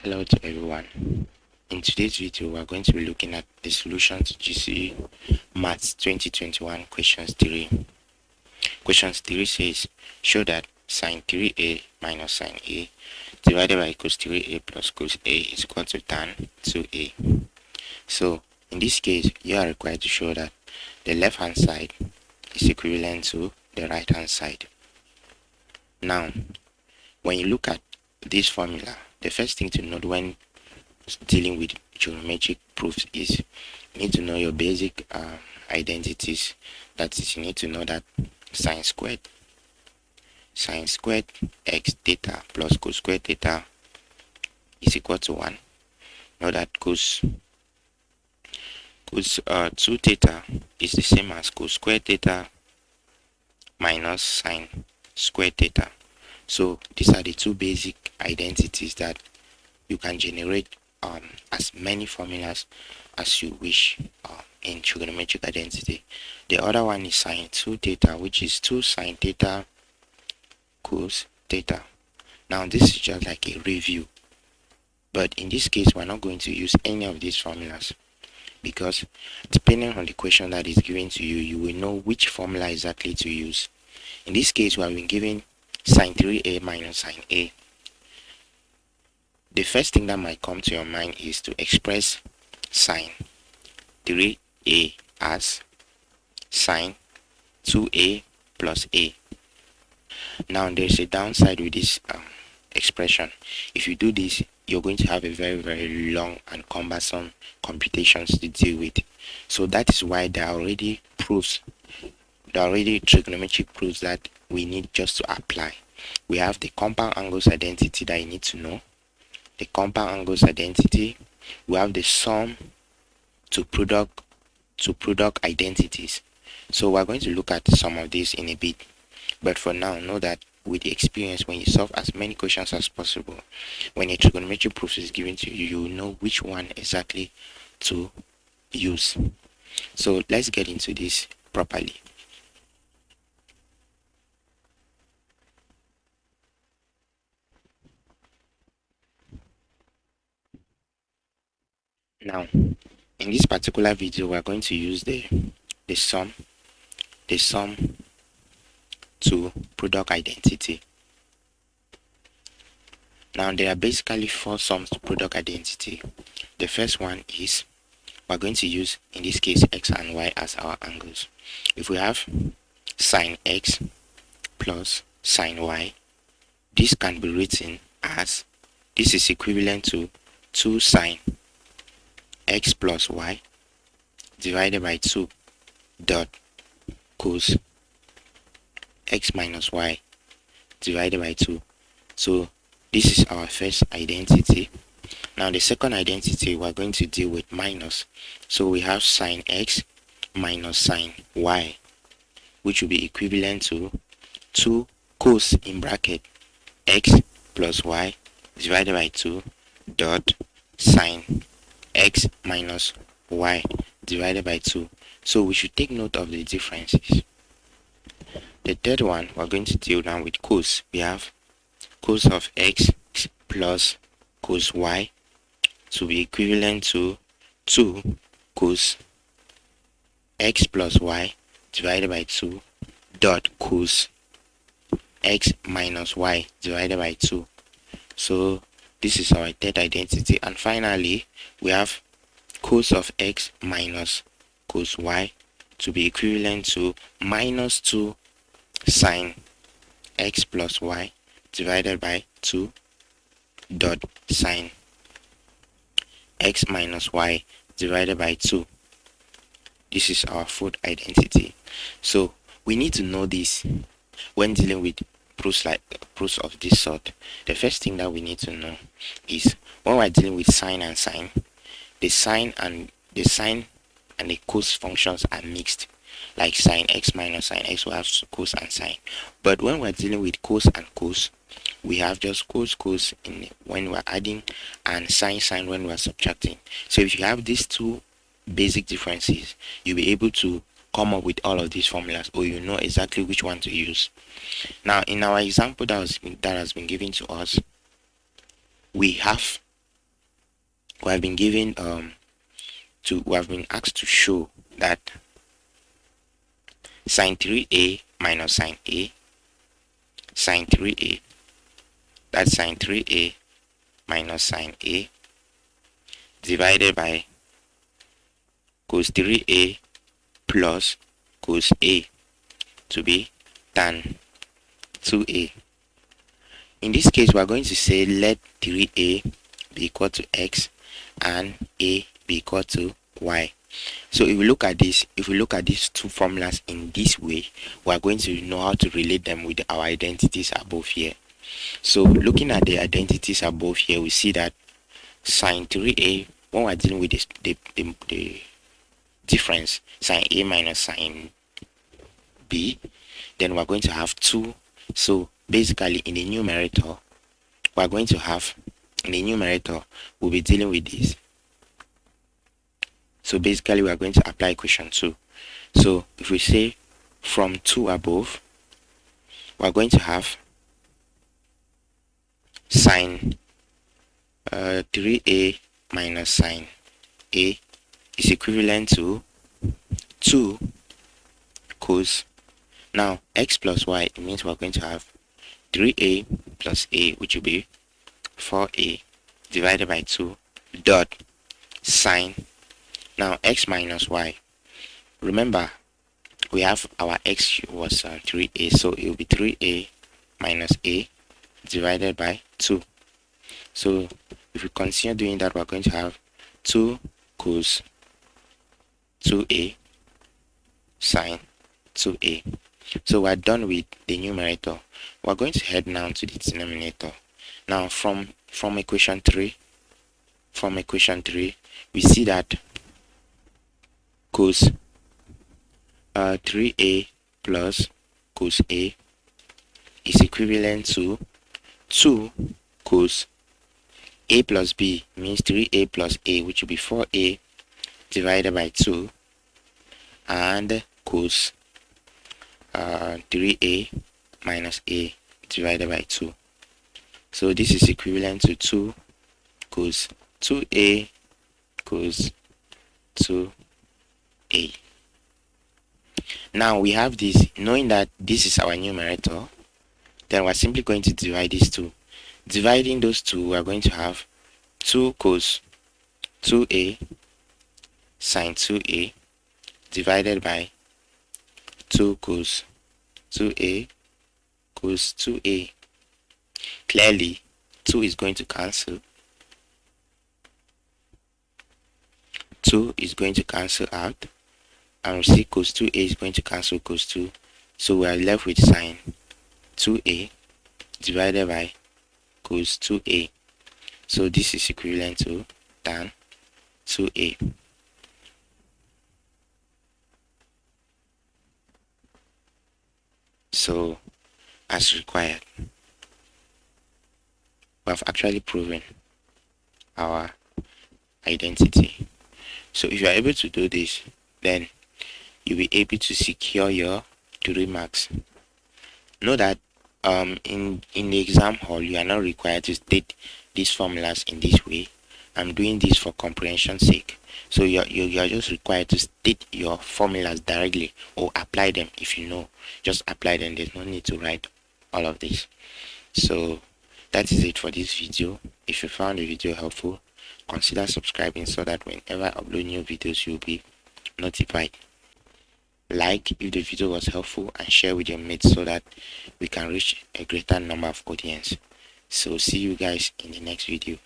Hello to everyone. In today's video, we are going to be looking at the solution to GCE Maths 2021 questions 3. Questions 3 says, show that sine 3a minus sine a divided by cos 3a plus cos a is equal to tan 2a. So, in this case, you are required to show that the left hand side is equivalent to the right hand side. Now, when you look at this formula, the first thing to note when dealing with geometric proofs is you need to know your basic identities. That is, you need to know that sine squared x theta plus cos squared theta is equal to 1. Know that cos 2 theta is the same as cos squared theta minus sine squared theta. So these are the two basic identities that you can generate as many formulas as you wish in trigonometric identity. The other one is sine 2 theta, which is 2 sine theta cos theta. Now this is just like a review, but in this case we're not going to use any of these formulas, because depending on the question that is given to you, you will know which formula exactly to use. In this case, we have been given sine 3a minus sine a. The first thing that might come to your mind is to express sine 3a as sine 2a plus a. Now there's a downside with this expression. If you do this, you're going to have a very long and cumbersome computations to deal with. So that is why there are already trigonometric proofs that we need just to apply. We have the compound angles identity that you need to know. The compound angles identity, we have the sum to product identities. So we're going to look at some of these in a bit, but for now, know that with the experience, when you solve as many questions as possible, when a trigonometric proof is given to you, you will know which one exactly to use. So let's get into this properly. Now, in this particular video, we're going to use the sum to product identity. Now, there are basically 4 sums to product identity. The first one is we're going to use, in this case, x and y as our angles. If we have sine x plus sine y, this can be written as, this is equivalent to 2 sine x plus y divided by 2 dot cos x minus y divided by 2. So this is our first identity. Now the second identity, we're going to deal with minus. So we have sine x minus sine y, which will be equivalent to 2 cos in bracket x plus y divided by 2 dot sine x minus y divided by 2. So we should take note of the differences. The third one, we're going to deal now with cos. We have cos of x plus cos y to be equivalent to 2 cos x plus y divided by 2 dot cos x minus y divided by 2. So this is our third identity. And finally, we have cos of x minus cos y to be equivalent to minus 2 sine x plus y divided by 2 dot sine x minus y divided by 2. This is our fourth identity. So we need to know this when dealing with proofs of this sort. The first thing that we need to know is when we're dealing with sine and sine, the sine and the cos functions are mixed. Like sine x minus sine x will have cos and sine. But when we're dealing with cos and cos, we have just cos when we're adding and sine when we're subtracting. So if you have these two basic differences, you'll be able to come up with all of these formulas, or you know exactly which one to use. Now in our example that has been given to us, we have we have been given we have been asked to show that sine 3a minus sine a, sine 3a, that's sine 3a minus sine a divided by cos 3a plus cos a to be tan 2a. In this case, we are going to say let 3a be equal to x and a be equal to y. So if we look at this, if we look at these two formulas in this way, we are going to know how to relate them with our identities above here. So looking at the identities above here, we see that sine 3a, when we're dealing with the difference, sine a minus sine b, then we're going to have 2. So basically in the numerator, we're going to have, in the numerator, we'll be dealing with this. So basically we are going to apply equation 2. So if we say from 2 above, we're going to have sine 3a minus sine a is equivalent to 2 cos. Now x plus y, it means we're going to have 3a plus a, which will be 4a divided by 2 dot sine. Now x minus y, remember we have our x was 3a, so it will be 3a minus a divided by 2. So if we continue doing that, we're going to have 2 cos 2a sine 2a. So we're done with the numerator. We're going to head now to the denominator. Now from equation 3, we see that cos 3a plus cos a is equivalent to 2 cos a plus b, means 3a plus a, which will be 4a divided by 2, and cos 3a minus a divided by 2. So this is equivalent to 2 cos 2a cos 2a. Now we have this, knowing that this is our numerator, then we're simply going to divide these two. Dividing those two, we're going to have 2 cos 2a sine 2a divided by 2 cos 2a cos 2a. Clearly 2 is going to cancel, 2 is going to cancel out, and we see cos 2a is going to cancel cos 2, so we are left with sine 2a divided by cos 2a. So this is equivalent to tan 2a. So as required, we have actually proven our identity. So if you are able to do this, then you'll be able to secure your 3 marks. Know that in the exam hall, you are not required to state these formulas in this way. I'm doing this for comprehension's sake. So you're just required to state your formulas directly, or apply them. If you know, just apply them. There's no need to write all of this. So that is it for this video. If you found the video helpful, consider subscribing so that whenever I upload new videos, you'll be notified. Like if the video was helpful, and share with your mates so that we can reach a greater number of audience. So see you guys in the next video.